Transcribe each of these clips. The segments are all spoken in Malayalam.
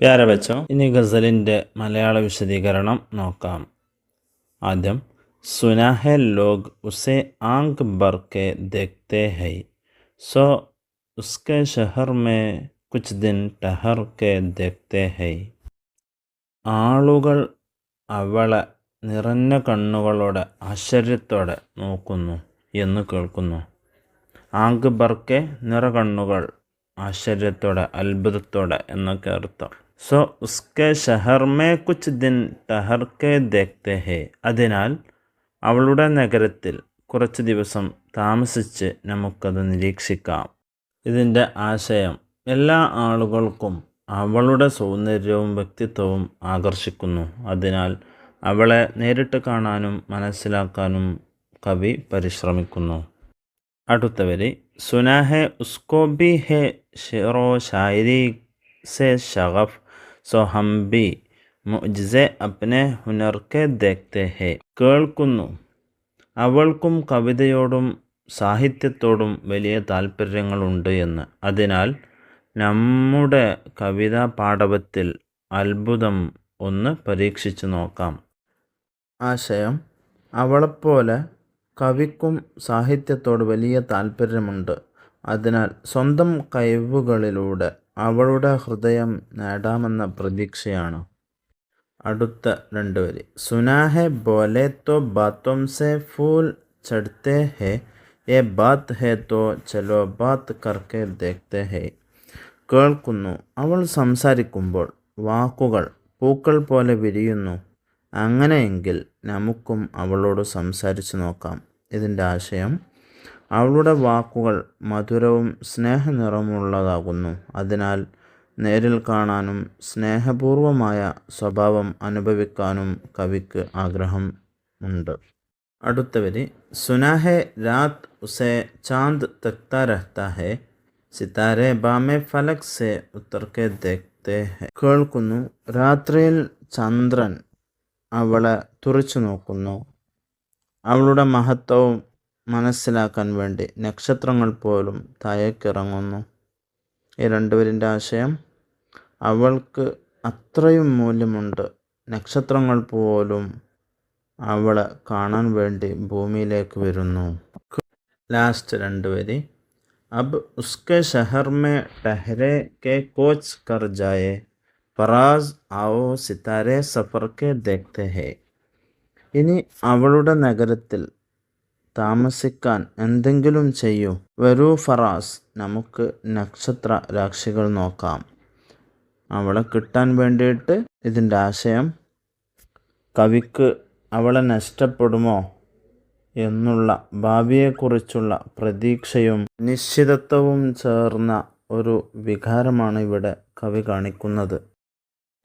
പ്യാര ബച്ചോ, ഇനി ഗസലിൻ്റെ മലയാള വിശദീകരണം നോക്കാം. ആദ്യം സുനാ ഹെ log ഉസെ Aankh ഭർ K ദേഖ്തേ high, so ഉസ്കെ ഷഹർ may കുച്ച് ദിൻ ടഹർ കെ ദേഖ്തേ ഹൈ. ആളുകൾ അവളെ നിറഞ്ഞ കണ്ണുകളോടെ ആശ്ചര്യത്തോടെ നോക്കുന്നു എന്ന് കേൾക്കുന്നു. ആങ്ക് ബർക്കെ നിറകണ്ണുകൾ, ആശ്ചര്യത്തോടെ, അത്ഭുതത്തോടെ എന്നൊക്കെ അർത്ഥം. സോ ഉസ്കെ ഷഹർ മേ കുച്ച് ദിൻ ടഹർ കെ ദേഖ്തേ ഹേ, അതിനാൽ അവളുടെ നഗരത്തിൽ കുറച്ച് ദിവസം താമസിച്ച് നമുക്കത് നിരീക്ഷിക്കാം. ഇതിൻ്റെ ആശയം, എല്ലാ ആളുകൾക്കും അവളുടെ സൗന്ദര്യവും വ്യക്തിത്വവും ആകർഷിക്കുന്നു. അതിനാൽ അവളെ നേരിട്ട് കാണാനും മനസ്സിലാക്കാനും കവി പരിശ്രമിക്കുന്നു. അടുത്ത വരി, സുനാ ഹെ ഉസ്കോ ബി ഹെ ഷെറോ ഷായരി സെ ഷഗഫ്, സോ ഹം ബി മുഅ്ജിസെ അപ്നെ ഹുനർ കെ ദേഖ്തേ ഹെ. കേൾക്കുന്നു, അവൾക്കും കവിതയോടും സാഹിത്യത്തോടും വലിയ താല്പര്യങ്ങളുണ്ട് എന്ന്. അതിനാൽ നമ്മുടെ കവിതാ പാടവത്തിൽ അത്ഭുതം ഒന്ന് പരീക്ഷിച്ചു നോക്കാം. ആശയം, അവളെപ്പോലെ കവിക്കും സാഹിത്യത്തോട് വലിയ താല്പര്യമുണ്ട്. അതിനാൽ സ്വന്തം കഴിവുകളിലൂടെ അവളുടെ ഹൃദയം നേടാമെന്ന പ്രതീക്ഷയാണ്. അടുത്ത രണ്ട് വരി, സുനാ ഹെ ബോലെ തോ ബാത്തോം സെ ഫൂൽ ചढ़ते ഹെ, യേ ബാത്ത് ഹെ തോ ചലോ ബാത്ത് കർക്കെ ദേഖ്തേ ഹെ. കേൾക്കുന്നു, അവൾ സംസാരിക്കുമ്പോൾ വാക്കുകൾ പൂക്കൾ പോലെ വിരിയുന്നു. അങ്ങനെയെങ്കിൽ നമുക്കും അവളോട് സംസാരിച്ചു നോക്കാം. ഇതിൻ്റെ ആശയം, അവളുടെ വാക്കുകൾ മധുരവും സ്നേഹനിറമുള്ളതാകുന്നു. അതിനാൽ നേരിൽ കാണാനും സ്നേഹപൂർവമായ സ്വഭാവം അനുഭവിക്കാനും കവിക്ക് ആഗ്രഹമുണ്ട്. അടുത്ത വരി, സുനാ ഹെ രാത് ഉസെ ചാന്ദ് തക്താ രഹ്താ ഹെ, സിതാരെ ബാമെ ഫലക് സെ ഉത്തർ കെ ദേഖ്തേ ഹെ. കേൾക്കുന്നു, രാത്രിയിൽ ചന്ദ്രൻ അവളെ തുറിച്ചു നോക്കുന്നു. അവളുടെ മഹത്വവും മനസ്സിലാക്കാൻ വേണ്ടി നക്ഷത്രങ്ങൾ പോലും താഴേക്കിറങ്ങുന്നു. ഈ രണ്ടുപേരിൻ്റെ ആശയം, അവൾക്ക് അത്രയും മൂല്യമുണ്ട്, നക്ഷത്രങ്ങൾ പോലും അവളെ കാണാൻ വേണ്ടി ഭൂമിയിലേക്ക് വരുന്നു. ലാസ്റ്റ് രണ്ട് വരി, അബ് ഉസ്കെ ഷഹർ മേ ടഹരെ കെ കോച്ച് കർ ജായേ, ഫറാസ് ആവോ സിതാരെ സഫർ കെ ദേഖ്തേ ഹേ. ഇനി അവളുടെ നഗരത്തിൽ താമസിക്കാൻ എന്തെങ്കിലും ചെയ്യൂ. വരൂ ഫറാസ്, നമുക്ക് നക്ഷത്ര രാശികൾ നോക്കാം. അവളെ കിട്ടാൻ വേണ്ടിയിട്ട്. ഇതിൻ്റെ ആശയം, കവിക്ക് അവളെ നഷ്ടപ്പെടുമോ എന്നുള്ള ഭാവിയെക്കുറിച്ചുള്ള പ്രതീക്ഷയും നിശ്ചിതത്വവും ചേർന്ന ഒരു വികാരമാണ് ഇവിടെ കവി കാണിക്കുന്നത്.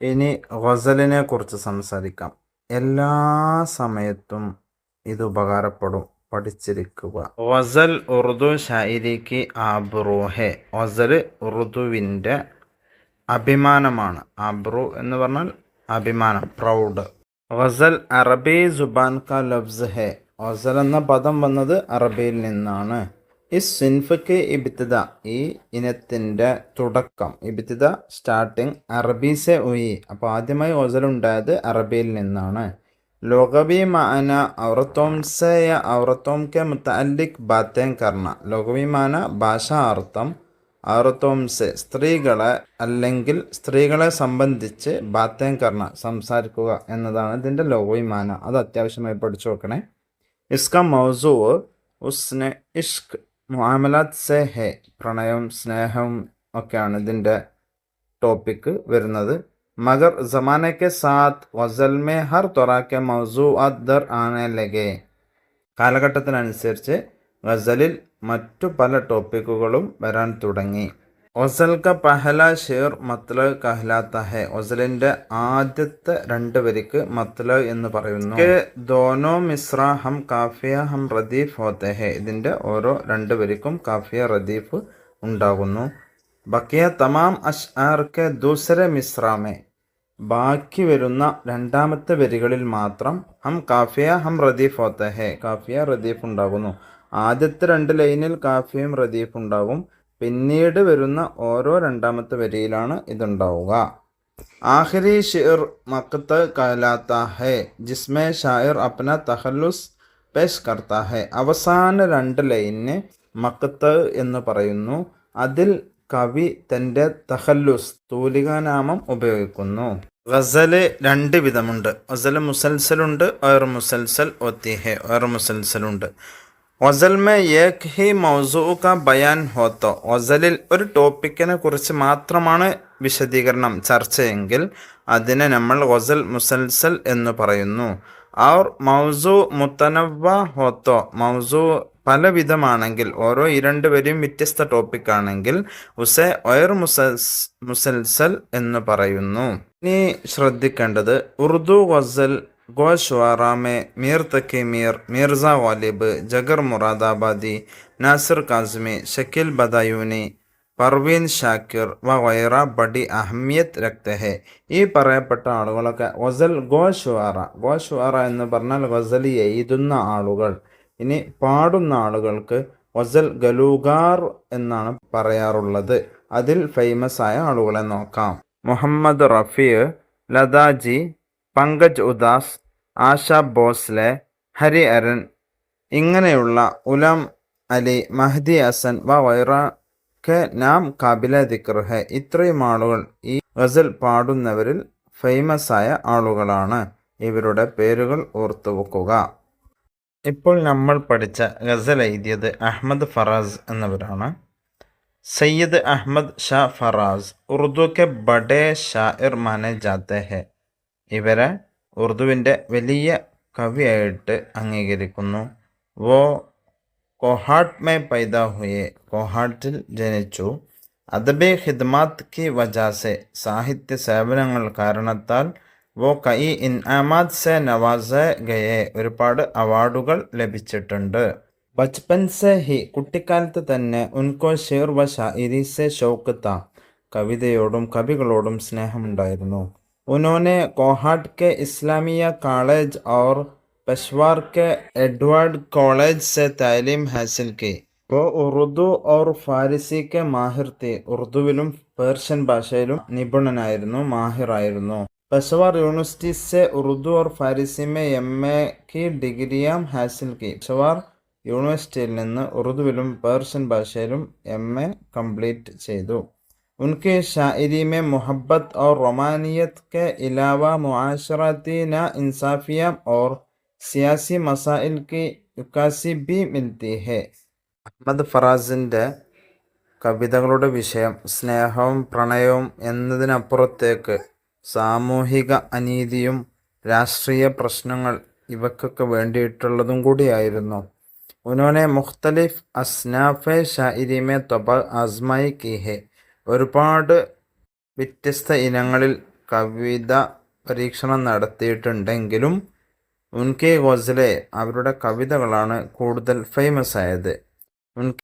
ഇനി ഗസലിനെ കുറിച്ച് സംസാരിക്കാം. എല്ലാ സമയത്തും ഇത് ഉപകാരപ്പെടും, പഠിച്ചിരിക്കുക. ഗസൽ ഉറുദു ഷായരിക്ക് ആബ്റൂ ഹെ. ഗസൽ ഉറുദുവിൻ്റെ അഭിമാനമാണ്. ആബ്റൂ എന്ന് പറഞ്ഞാൽ അഭിമാനം, പ്രൗഡ്. ഗസൽ അറബി ജുബാൻ കാ ലഫ്സ് ഹെ. ഗസൽ എന്ന പദം വന്നത് അറബിയിൽ നിന്നാണ്. ഇസ് സിൻഫക്ക് ഇബ്തിദ, ഈ ഇനത്തിൻ്റെ തുടക്കം, ഇബ്തിദ സ്റ്റാർട്ടിങ്, അറബി സെ ഉയി, അപ്പോൾ ആദ്യമായി ഗസൽ ഉണ്ടായത് അറബിയിൽ നിന്നാണ്. ലോകവി മാന ഔറത്തോം സെ യാ ഔറത്തോം കെ മുതഅല്ലിഖ് ബാത്തേൻ കർണ. ലോകവി മാന ഭാഷാ അർത്ഥം, ഔറത്തോം സെ സ്ത്രീകളെ അല്ലെങ്കിൽ സ്ത്രീകളെ സംബന്ധിച്ച്, ബാത്തേൻ കർണ സംസാരിക്കുക എന്നതാണ് ഇതിൻ്റെ ലോകവി മാന. അത് അത്യാവശ്യമായി പഠിച്ചു വെക്കണേ. ഇസ്ക മൗസൂ ഉസ്നെ ഇഷ്ക് മുആമലാത്ത് സെ ഹെ, പ്രണയം സ്നേഹം ഒക്കെയാണ് ഇതിൻ്റെ ടോപ്പിക്ക് വരുന്നത്. മഗർ ജമാനെ കെ സാത്ത് ഗസൽ മേ ഹർ തൊറ കെ മൗസൂഅത്ത് ദർ ആനെ ലഗെ. കാലഘട്ടത്തിനനുസരിച്ച് ഗസലിൽ മറ്റു പല ടോപ്പിക്കുകളും വരാൻ തുടങ്ങി. ഗസൽ ക പഹല ഷേർ മത്ലബ് കഹ്ലാത്ത ഹെ. ഗസലിൻ്റെ ആദ്യത്തെ രണ്ട് വരിക്ക് മത്ലബ് എന്ന് പറയുന്നു. കെ ദോനോ മിസ്ര ഹം കാഫിയ ഹം റദീഫ് ഹോത്തെ ഹെ. ഇതിൻ്റെ ഓരോ രണ്ട് വരിക്കും കാഫിയ റദീഫ് ഉണ്ടാകുന്നു. ബക്കിയ തമാം അഷ്ആർ കെ ദൂസരെ മിസ്രാമേ. ബാക്കി വരുന്ന രണ്ടാമത്തെ വരികളിൽ മാത്രം ഹം കാഫിയ ഹം റദീഫ് ഹോത്തെ ഹെ, കാഫിയ റദീഫ് ഉണ്ടാകുന്നു. ആദ്യത്തെ രണ്ട് ലൈനിൽ കാഫിയും റദീഫ് ഉണ്ടാകും. പിന്നീട് വരുന്ന ഓരോ രണ്ടാമത്തെ വരിയിലാണ് ഇതുണ്ടാവുക. आखिरी शेर मक़त कहलाता है जिसमें शायर अपना तखल्लुस पेश करता है. അവസാന രണ്ട് ലൈനിന് മഖത്ത് എന്ന് പറയുന്നു. അതിൽ കവി തൻ്റെ തഖല്ലുസ് തൂലികാനാമം ഉപയോഗിക്കുന്നു. ഗസല് രണ്ട് വിധമുണ്ട്. ഗസൽ മുസൽസലുണ്ട്, और मुसलसल होती है, और മുസൽസലുണ്ട്. ഗസൽ में एक ही मौजू का बयान हो तो ഗസലിൽ ഒരു ടോപ്പിക്കിനെ കുറിച്ച് മാത്രമാണ് വിശദീകരണം ചർച്ചയെങ്കിൽ അതിനെ നമ്മൾ ഗസൽ മുസൽസൽ എന്ന് പറയുന്നു. और മൗസു മുത്തനവ്വ ഹോത്തോ മൗസു പലവിധമാണെങ്കിൽ ഓരോ രണ്ട് വരെയും വ്യത്യസ്ത ടോപ്പിക്കാണെങ്കിൽ ഉസെ ഒയർ മുസൽസൽ എന്ന് പറയുന്നു. ഇനി ശ്രദ്ധിക്കേണ്ടത് ഉറുദു ഗസൽ ഗോഷ്വാറാമെ മീർ തക്കി മീർ, മിർസ ഗാലിബ്, ജഗർ മുറാദാബാദി, നാസിർ കാസിമി, ഷക്കീൽ ബദായൂനി, പർവീൻ ഷാക്കിർ വഗൈറ ബഡി അഹമ്മിയത്ത് രഖ്തെ ഹെ. ഈ പറയപ്പെട്ട ആളുകളൊക്കെ ഗസൽ ഗോഷ്വാറ എന്ന് പറഞ്ഞാൽ ഗസൽ എഴുതുന്ന ആളുകൾ. ഇനി പാടുന്ന ആളുകൾക്ക് ഗസൽ ഗലൂഗാർ എന്നാണ് പറയാറുള്ളത്. അതിൽ ഫേമസ് ആയ ആളുകളെ നോക്കാം. മുഹമ്മദ് റഫീ, ലതാജി, പങ്കജ് ഉദാസ്, ആശ ഭോസ്ലെ, ഹരി അരൻ, ഇങ്ങനെയുള്ള ഉലം അലി, മഹ്ദി ഹസൻ വഗൈറ കെ നാം കാബില ദിക്ർ ഹെ. ഇത്രയും ആളുകൾ ഈ ഗസൽ പാടുന്നവരിൽ ഫേമസ് ആയ ആളുകളാണ്. ഇവരുടെ പേരുകൾ ഓർത്തുവെക്കുക. ഇപ്പോൾ നമ്മൾ പഠിച്ച ഗസൽ എഴുതിയത് അഹമ്മദ് ഫറാസ് എന്നിവരാണ്. സയ്യിദ് അഹമ്മദ് ഷാ ഫറാസ് ഉറുദു കെ ബഡേ ഷാഇർ മാനെ ജാത്തെ ഹെ. ഇവരെ ഉറുദുവിൻ്റെ വലിയ കവിയായിട്ട് അംഗീകരിക്കുന്നു. വോ കോഹാട്ട് മേ പൈദാ ഹുയെ, കോഹാട്ടിൽ ജനിച്ചു. അദബി ഖിദ്മാത്ത് കി വജാസെ, സാഹിത്യ സേവനങ്ങൾ കാരണത്താൽ വോ കൈ ഇൻആമാത് സെ നവാസെ ഗയെ, ഒരുപാട് അവാർഡുകൾ ലഭിച്ചിട്ടുണ്ട്. ബച്പൻ സെ ഹി, കുട്ടിക്കാലത്ത് തന്നെ ഉൻകോ ഷേർ വ ഷായിരി സെ ഷൗക്ക് താ, കവിതയോടും കവികളോടും സ്നേഹമുണ്ടായിരുന്നു. उन्होंने कोहाट के इस्लामिया कॉलेज और पेशवार के एडवर्ड कॉलेज से तालीम हासिल की. वो ഉറുദു और ഫാരിസി के മാഹിർ थे. ഉറുദുവിലും പേർഷ്യൻ ഭാഷയിലും നിപുണനായിരുന്നു, മാഹിറായിരുന്നു. पेशवार यूनिवर्सिटी से उर्दू और फारसी में MA की डिग्रियां हासिल की. पेशवाർ യൂണിവേഴ്സിറ്റിയിൽ നിന്ന് ഉറുദുവിലും പേർഷ്യൻ ഭാഷയിലും MA കംപ്ലീറ്റ് ചെയ്തു. उनके शायरी में मोहब्बत और रोमानियत के अलावा मुआशरती नाइंसाफियाँ और सियासी मसाइल की उकासी भी मिलती है. അഹമ്മദ് ഫറാസിൻ്റെ കവിതകളുടെ വിഷയം സ്നേഹവും പ്രണയവും എന്നതിനപ്പുറത്തേക്ക് സാമൂഹിക അനീതിയും രാഷ്ട്രീയ പ്രശ്നങ്ങൾ ഇവക്കൊക്കെ വേണ്ടിയിട്ടുള്ളതും കൂടിയായിരുന്നു. ഉन्होंने मुख्तलिफ असनाफ शायरी में तबा आजमाई की है. ഒരുപാട് വ്യത്യസ്ത ഇനങ്ങളിൽ കവിത പരീക്ഷണം നടത്തിയിട്ടുണ്ടെങ്കിലും ഉൻകെ ഗസലെ, അവരുടെ കവിതകളാണ് കൂടുതൽ ഫേമസ് ആയത്.